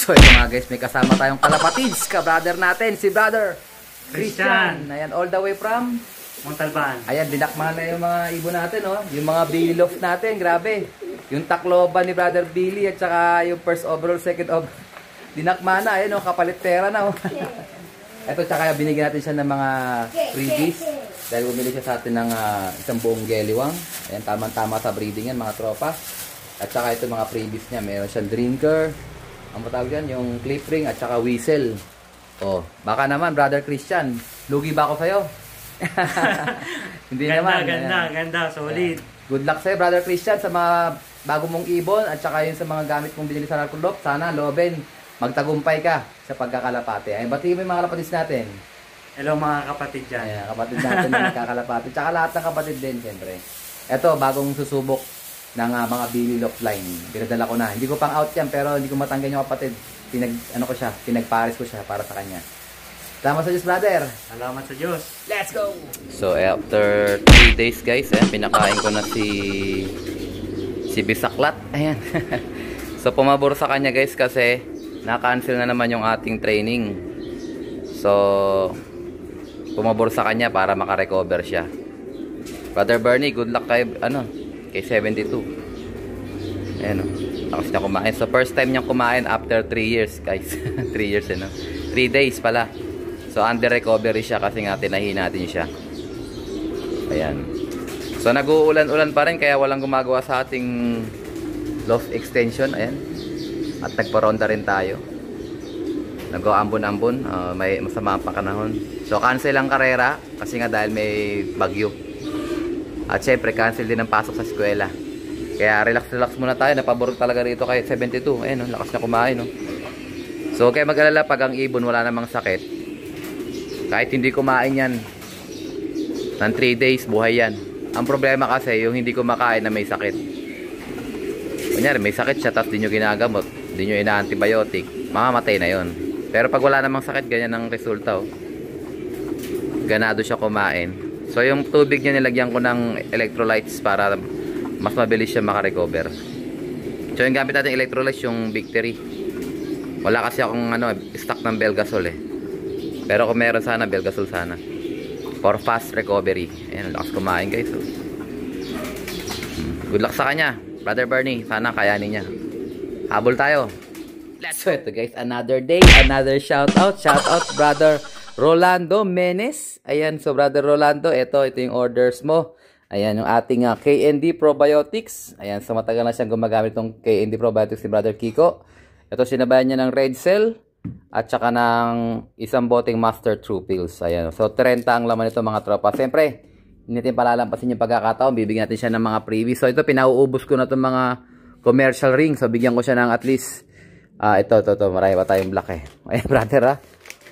So ito mga guys, may kasama tayong kalapatids, ka-brother natin, si brother Christian. Ayan, all the way from Montalban. Ayan, dinakma na yung mga ibon natin, oh. Yung mga Billy Loft natin, grabe. Yung Tacloban ni brother Billy at saka yung first overall, second overall. Dinakma na, ayan, oh, kapalit pera na, oh. Ito, tsaka binigyan natin siya ng mga freebies. Dahil bumili siya sa atin ng isang buong geliwang. Ayan, tamang-tama sa breeding yan, mga tropa. At saka ito mga freebies niya. Meron siyang drinker. Ang matawag dyan, yung clip ring at saka whistle. Oh, baka naman, brother Christian, lugi ba ako sa'yo? Hindi Ganda, naman. ganda, solid. Ayan. Good luck sa'yo, brother Christian, sa mga bago mong ibon at saka yun sa mga gamit mong binili sa Narcolop. Sana, loben, magtagumpay ka sa pagkakalapate. Ay, batiin mo yung mga kalapatids natin. Hello mga kapatid dyan. Ayan, kapatid natin na nagkakalapate. Tsaka lahat ng kapatid din, siyempre. Ito, bagong susubok ng mga Billy Loft line. Pinadala ko na. Hindi ko pang out yan, pero hindi ko matanggan yung kapatid. Pinagpares ko siya para sa kanya. Salamat sa Diyos, brother. Salamat sa Diyos. Let's go! So, after 3 days, guys, pinakain ko na si Bisaklat. Ayan. So, pumabor sa kanya, guys, kasi na-cancel na naman yung ating training. So, pumabor sa kanya para makarecover siya. Brother Bernie, good luck kay 72. Ayan, tapos niya kumain. So, first time niyang kumain after 3 years, guys. 3 years, 3 days pala. So, under recovery siya kasi nga tinahi natin siya. Ayan. So, nag-uulan-ulan pa rin kaya walang gumagawa sa ating loft extension. Ayan. At nagparonda rin tayo. Nag-aambon-ambon. May masama ang panahon. So, cancel ang karera kasi nga dahil may bagyo. At syempre, cancel din ang pasok sa eskwela. Kaya relax muna tayo. Napabor talaga rito kay 72. Ayan, lakas na kumain. So, kaya mag-alala pag ang ibon wala namang sakit. Kahit hindi kumain yan ng 3 days, buhay yan. Ang problema kasi, yung hindi kumakain na may sakit. Kunyari, may sakit siya, tapos di nyo ginagamot, di nyo ina-antibiotic, mamamatay na yon. Pero pag wala namang sakit, ganyan ang resulta. Ganado siya kumain. So, yung tubig niya nilagyan ko ng electrolytes para mas mabilis siya makarecover. So, yung gamit natin electrolytes, yung Victory. Wala kasi akong stock ng Belgasol Pero kung meron sana, Belgasol sana. For fast recovery. Ayan, lakas kumain guys. Good luck sa kanya, Brother Bernie. Sana kayanin niya. Habol tayo. Let's go. Ito guys, another day, another shout out. Shout out, Brother Rolando Menes. Ayan, so Brother Rolando, ito yung orders mo. Ayan, yung ating KND Probiotics. Ayan, so matagal na siyang gumagamit ng KND Probiotics si Brother Kiko. Ito, sinabayan niya ng Red Cell. At saka ng isang boteng Master True Pills. Ayan. So, 30 ang laman nito mga tropa. Siyempre, hindi natin palalampasin yung pagkakataon. Bibigyan natin siya ng mga freebies. So, ito, pinauubos ko na itong mga commercial ring. So, bigyan ko siya ng at least, ito. Marami pa tayong black Ayan, brother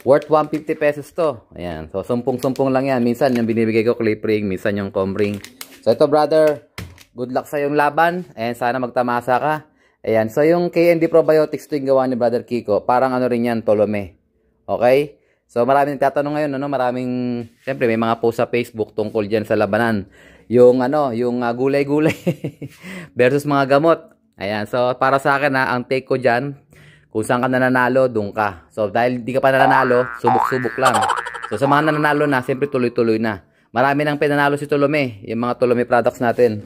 worth 150 pesos to. Ayan. So, sumpong-sumpong lang yan. Minsan, yung binibigay ko clip ring. Minsan, yung comb ring. So, ito, brother. Good luck sa yung laban. Ayan, sana magtamasa ka. Ayan, so yung KND Probiotics ito yung gawa ni Brother Kiko. Parang rin yan, Tolome. Okay? So maraming tatanong ngayon, maraming, siyempre may mga post sa Facebook tungkol dyan sa labanan. Yung gulay-gulay versus mga gamot. Ayan, so para sa akin ang take ko dyan, kung saan ka nananalo, doon ka. So dahil di ka pa nananalo, subok-subok lang. So sa mga nananalo na, siyempre tuloy-tuloy na. Marami nang pinanalo si Tolome, yung mga Tolome products natin.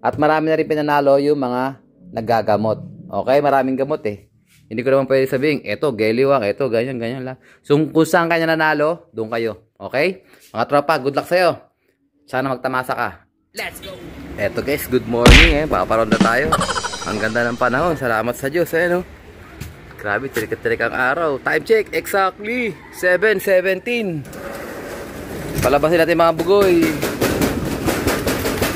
At marami na rin pinanalo yung mga nagagamot. Okay, maraming gamot Hindi ko naman pwede sabihin, eto, geliwang, eto, ganyan lang. So, kung saan kanya nanalo, doon kayo. Okay? Mga tropa, good luck sa'yo. Sana magtamasa ka. Let's go! Eto guys, good morning Paparoon na tayo. Ang ganda ng panahon. Salamat sa Diyos, Grabe, tirik-tirik ang araw. Time check, exactly 7:17. Palabasin natin mga bugoy.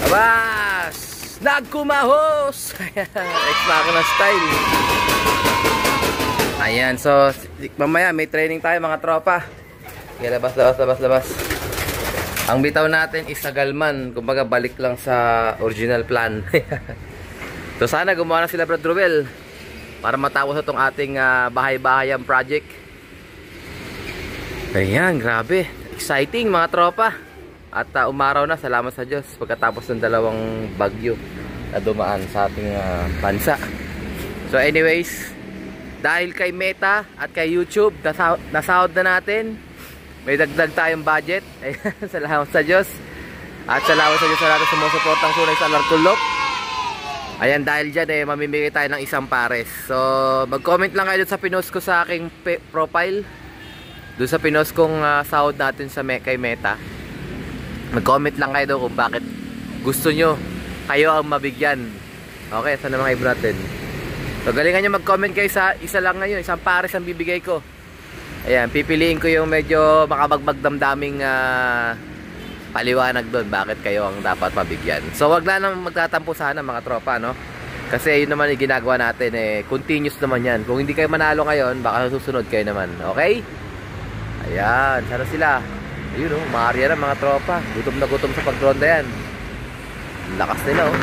Abas! Nagkumahos! Ex-mako na style. Ayan, so mamaya may training tayo mga tropa. Okay, labas. Ang bitaw natin is Sagalman. Kumbaga balik lang sa original plan. So sana gumawa na sila Brad Ruel para matapos itong ating bahay-bahayang project. Ayan, grabe. Exciting mga tropa. At umaraw na, salamat sa Diyos pagkatapos ng dalawang bagyo na dumaan sa ating bansa. So anyways, Dahil kay Meta at kay YouTube, nasahod na natin. May dagdag tayong budget. Ayan, salamat sa Diyos. At salamat sa Diyos sa lahat ng sumusuportang tunay sa Alarkulop. Ayan, dahil dyan mamimigay tayo ng isang pares. So, mag-comment lang kayo sa pinost ko sa aking profile. Doon sa pinost kong sahod natin sa kay Meta. Mag-comment lang kayo doon kung bakit gusto nyo kayo ang mabigyan. Okay, saan naman kayo natin? So, galingan nyo mag-comment kayo sa isa lang ngayon. Isang pares ang bibigay ko. Ayan, pipiliin ko yung medyo makabagbagdamdaming paliwanag doon. Bakit kayo ang dapat mabigyan. So, wag na nang magtatampo sana mga tropa, no? Kasi yun naman yung ginagawa natin. Continuous naman yan. Kung hindi kayo manalo ngayon, baka susunod kayo naman. Okay? Ayan, sana sila. Ayun, maarya na mga tropa. Gutom na gutom sa pagronda yan. Lakas nila, oh.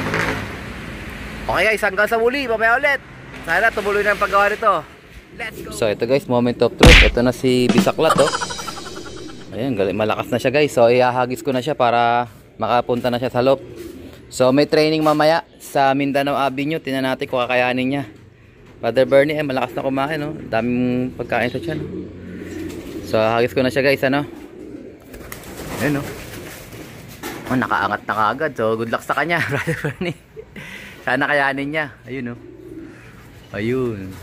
Okay guys, hanggang sa muli. Mamaya ulit. Sana tumuloy na ang paggawa nito. Let's go! So ito guys, moment of truth. Ito na si Bisaklat, oh. Ayan, malakas na siya guys. So ihahagis ko na siya para makapunta na siya sa loob. So may training mamaya sa Mindanao Avenue. Tingnan natin kung kakayanin niya. Brother Bernie, malakas na kumain, oh. Daming pagkain sa tiyan. So hagis ko na siya guys, ano. Ayan, oh. Oh, nakaangat na kaagad. So good luck sa kanya, Brother Bernie. Sana kayanin niya. Ayun, oh. Ayun.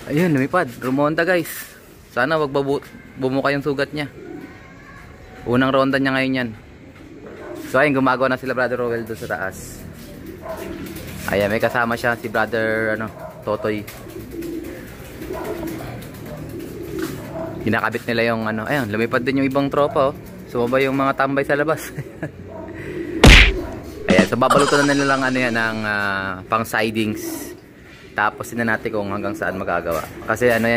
Ayun, lumipad. Rumonda guys. Sana wag bumuka yung sugat niya. Unang ronda niya ngayon yan. So ayun, gumagawa na sila Brother Rowell doon sa taas. Ayan, may kasama siya si Brother Totoy. Kinakabit nila yung ayun, lumipad din yung ibang tropa, oh. Sumaba yung mga tambay sa labas. Ayan, so babalutan na nila lang yan ng pang sidings. Tapos tingnan natin kung hanggang saan magagawa. Kasi yan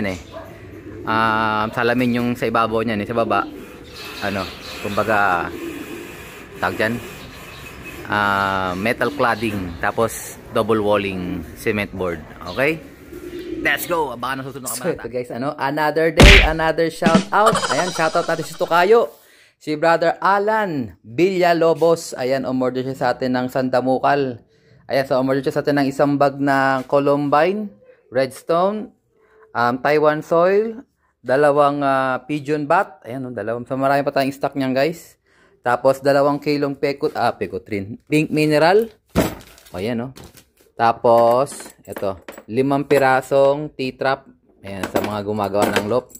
salamin yung sa ibabaw niyan, sa baba. Kumbaga tag dyan, metal cladding. Tapos double walling cement board. Okay? Let's go! Baka nasusunod ka ba? So ito guys, another day, another shout out. Ayan, shout out natin si Tokayo. Si Brother Alan Villalobos. Ayan, umorder siya sa atin ng Sandamukal. Ayan, so umorder siya sa atin ng isang bag na Columbine, Redstone, Taiwan soil, dalawang pigeon bat. Ayan, dalawang. So marami pa tayong stock niyan guys. Tapos 2 kilong pecutrin, pink mineral. O yan, Tapos ito, 5 pirasong T-trap. Ayan, sa mga gumagawa ng lop.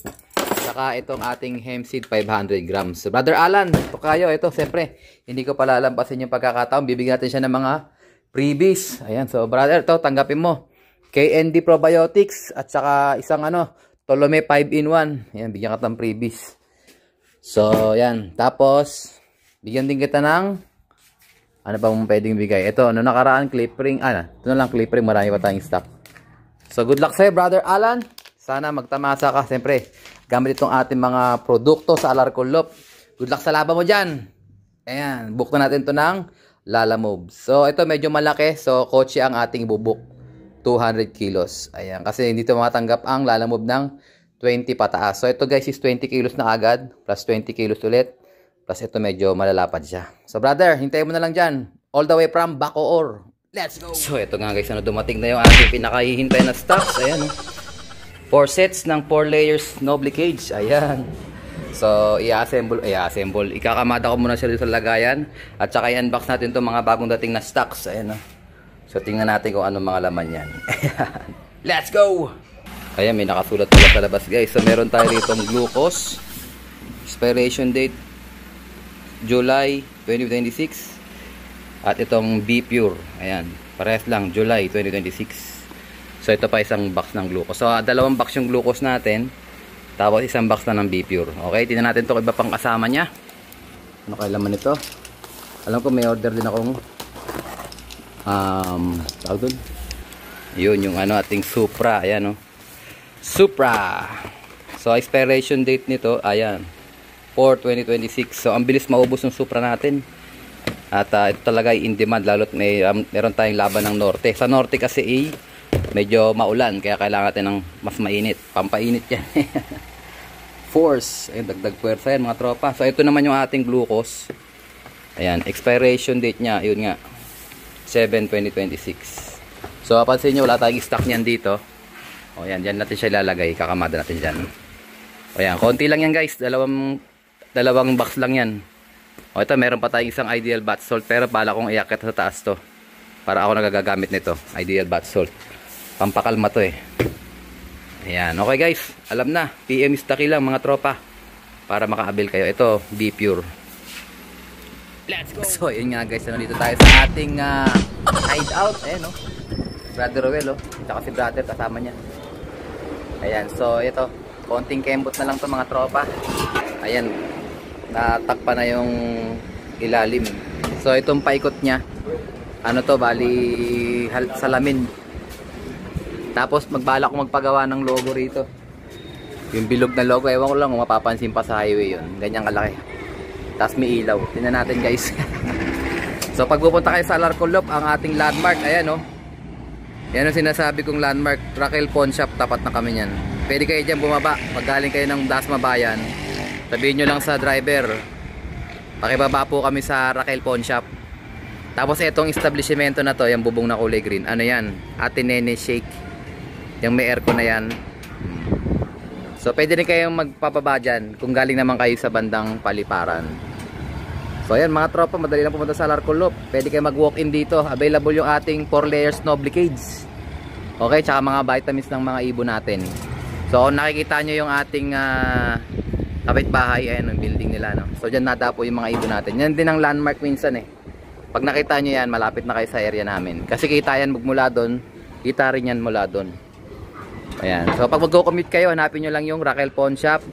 Saka itong ating hemp seed 500 grams. So, Brother Alan, ito kayo. Ito, siyempre, hindi ko palalampasin yung pagkakataon. Bibigyan natin siya ng mga freebies. Ayan, so brother, ito, tanggapin mo. KND Probiotics at saka isang Tolome 5-in-1. Ayan, bigyan ka ng freebies. So, yan. Tapos, bigyan din kita ng ano ba mong pwedeng bigay? Ito, nakaraan, clip ring. Ito na lang, clip ring. Marami pa tayong stock. So, good luck sa'yo, Brother Alan. Sana magtamasa ka. Siyempre, gamit itong ating mga produkto sa Alarkulop. Good luck sa laban mo dyan. Ayan, book na natin ito ng Lalamove. So, ito medyo malaki. So, kotse ang ating bubuk. 200 kilos. Ayan, kasi hindi ito matanggap ang Lalamove ng 20 pataas. So, ito guys is 20 kilos na agad. Plus 20 kilos ulit. Plus ito medyo malalapad siya. So, brother, hintayin mo na lang dyan. All the way from Bacoor. Let's go! So, ito nga guys, dumating na yung ating pinakahihintay na stocks. Ayan, 4 sets ng 4 layers Noble Cage. Ayan. So, i-assemble. Ikakamada ko muna siya dito sa lagayan. At saka i-unbox natin itong mga bagong dating na stocks. Ayan, So, tingnan natin kung anong mga laman yan. Ayan. Let's go! Ayan, may nakasulat pala sa labas guys. So, meron tayo rito glucose. Expiration date, July 2026. At itong B-Pure. Ayan. Parehas lang, July 2026. So, ito pa isang box ng glucose. So, 2 box yung glucose natin. Tapos, isang box na ng B-Pure. Okay, tingnan natin ito iba pang kasama niya. Ano kaya laman ito? Alam ko may order din akong tawag doon. Yun, yung ating Supra. Ayan, Supra. So, expiration date nito, ayan. 4/2026. So, ang bilis maubos ng Supra natin. At ito talaga ay in demand. Lalo't meron tayong laban ng Norte. Sa Norte kasi medyo maulan, kaya kailangan natin ng mas mainit. Pampainit yan. Force. Ayun, dagdag puwersa yan mga tropa. So ito naman yung ating glucose. Ayan, expiration date nya, yun nga, 7/2026. So papansin nyo, wala tayong stock nyan dito. O yan, dyan natin siya ilalagay. Kakamada natin dyan. O yan, konti lang yan guys. Dalawang box lang yan. O ito, meron pa tayong isang Ideal Bath Salt. Pero bala kong iakit sa taas to. Para ako nagagamit nito. Ideal Bath Salt. Pampakalma to eh. Ayan, okay guys. Alam na, PM is the key lang mga tropa. Para makaabil kayo. Ito, Be Pure. Let's go! So, yun nga guys. Nandito tayo sa ating hideout. Ayan, no? Brother Roel, oh. Tsaka si brother, kasama niya. Ayan, so ito. Konting kembot na lang to mga tropa. Ayan. Natakpa na yung ilalim. So, itong paikot niya. Ano to, bali salamin. Tapos, magbalak ko magpagawa ng logo rito. Yung bilog na logo, ewan ko lang kung mapapansin pa sa highway yun. Ganyang kalaki. Tapos may ilaw. Tingnan natin guys. So, pag pupunta kayo sa Alarcolop, ang ating landmark, ayan oh. Yan ang sinasabi kong landmark, Raquel Pawn Shop, tapat na kami niyan. Pwede kayo dyan bumaba, pag galing kayo ng Dasma Bayan, sabihin nyo lang sa driver, pakibaba po kami sa Raquel Pawn Shop. Tapos itong establishmento na to, yung bubong na kulay green, ano yan? Ate Nene Shake. Yung may aircon na yan. So pwede rin kayong magpapaba dyan, kung galing naman kayo sa bandang Paliparan. So ayan mga tropa, madali lang pumunta sa Alarcolop. Pwede kayo mag walk in dito, available yung ating 4 layers Noblicades. Okay, tsaka mga vitamins ng mga ibon natin. So kung nakikita nyo yung ating kapitbahay, ayan yung building nila, no? So dyan nadapo yung mga ibon natin. Yan din ang landmark minsan eh. Pag nakita nyo yan, malapit na kayo sa area namin. Kasi kita yan mula doon, kita rin yan mula doon. Ayan, so pag mag-commute kayo, hanapin nyo lang yung Raquel Pawn Shop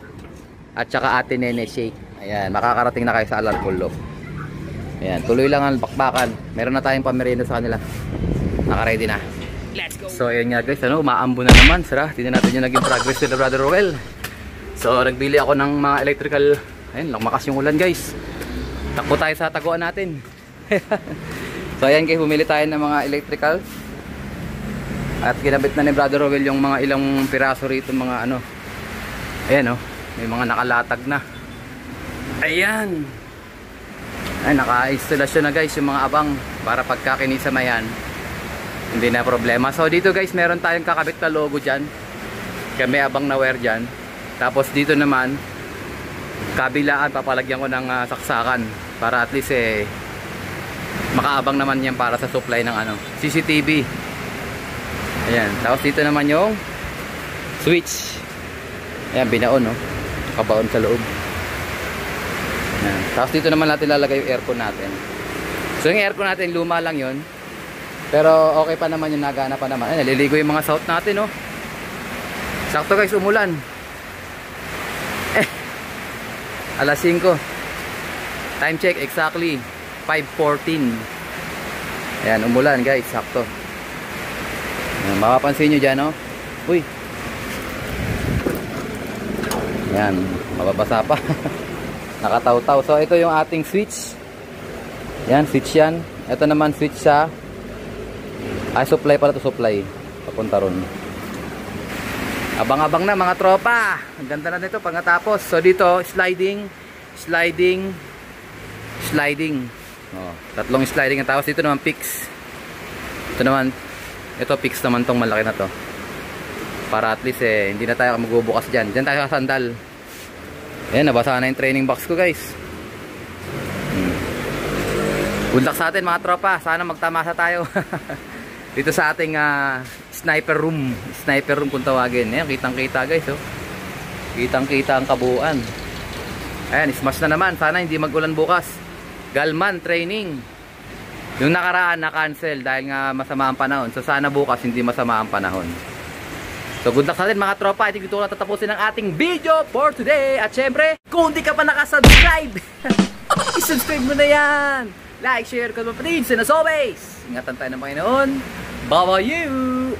at saka Ate Nene Shake. Ayan, makakarating na kayo sa Alarcolop. Ayan, tuloy lang ang bakbakan. Meron na tayong pamerienda sa kanila. Naka-ready na. Let's go! So ayun nga guys, ano, umaambo na naman. Sara, tingnan natin yung naging progress nila Brother Roel. So nagbili ako ng mga electrical. Ayun, lumakas yung ulan guys. Takbo tayo sa taguan natin. So ayan guys, bumili tayo ng mga electrical. At ginabit na ni Brother Roel yung mga ilang piraso rito, mga ano. Ayan oh, may mga nakalatag na. Ayan. Ay, naka-instalasyon na guys yung mga abang para pagkakinisa mayan. Hindi na problema. So dito guys, meron tayong kakabit na logo dyan. Kaya may abang na wire dyan. Tapos dito naman, kabilaan, papalagyan ko ng saksakan. Para at least eh, makaabang naman yan para sa supply ng ano, CCTV. Ayan. Tapos dito naman yung switch. Ayan, binaon no. Kabaon sa loob. Ayan. Tapos dito naman natin lalagay yung aircon natin. So yung aircon natin, luma lang yun. Pero okay pa naman yung nagana pa naman. Ay, naliligo yung mga south natin, no? Sakto guys, umulan. Alas 5. Time check, exactly 5:14. Ayan, umulan guys, sakto. Ayan, mapapansin nyo dyan, no? Uy. Ayan, mababasa pa. Nakataw-taw. So ito yung ating switch. Ayan, switch yan. Ito naman switch sa supply para to, supply papunta ron. Abang-abang na mga tropa. Ang ganda na nito pagkatapos. So dito sliding. Oh, tatlong sliding ang tapos dito naman fix. Ito fix naman tong malaki na to. Para at least eh hindi na tayo magbubukas diyan. Diyan tayo sa sandal. Ayan, nabasa na yung training box ko guys. Good luck sa atin mga tropa. Sana magtamasa tayo. Dito sa ating sniper room kung tawagin. Ayan, kitang-kita guys, oh. Kitang-kita ang kabuuan. Ayan, smash na naman. Sana hindi mag-ulan bukas. Galman training. Yung nakaraan na-cancel dahil nga masama ang panahon. So sana bukas hindi masama ang panahon. So good luck sa atin mga tropa. Ito ko na tatapusin ang ating video for today. At syempre, kung di ka pa nakasubscribe, isubscribe mo na yan. Like, share, comment pa din. And as always, ingatan tayo ng Panginoon. Bye-bye you!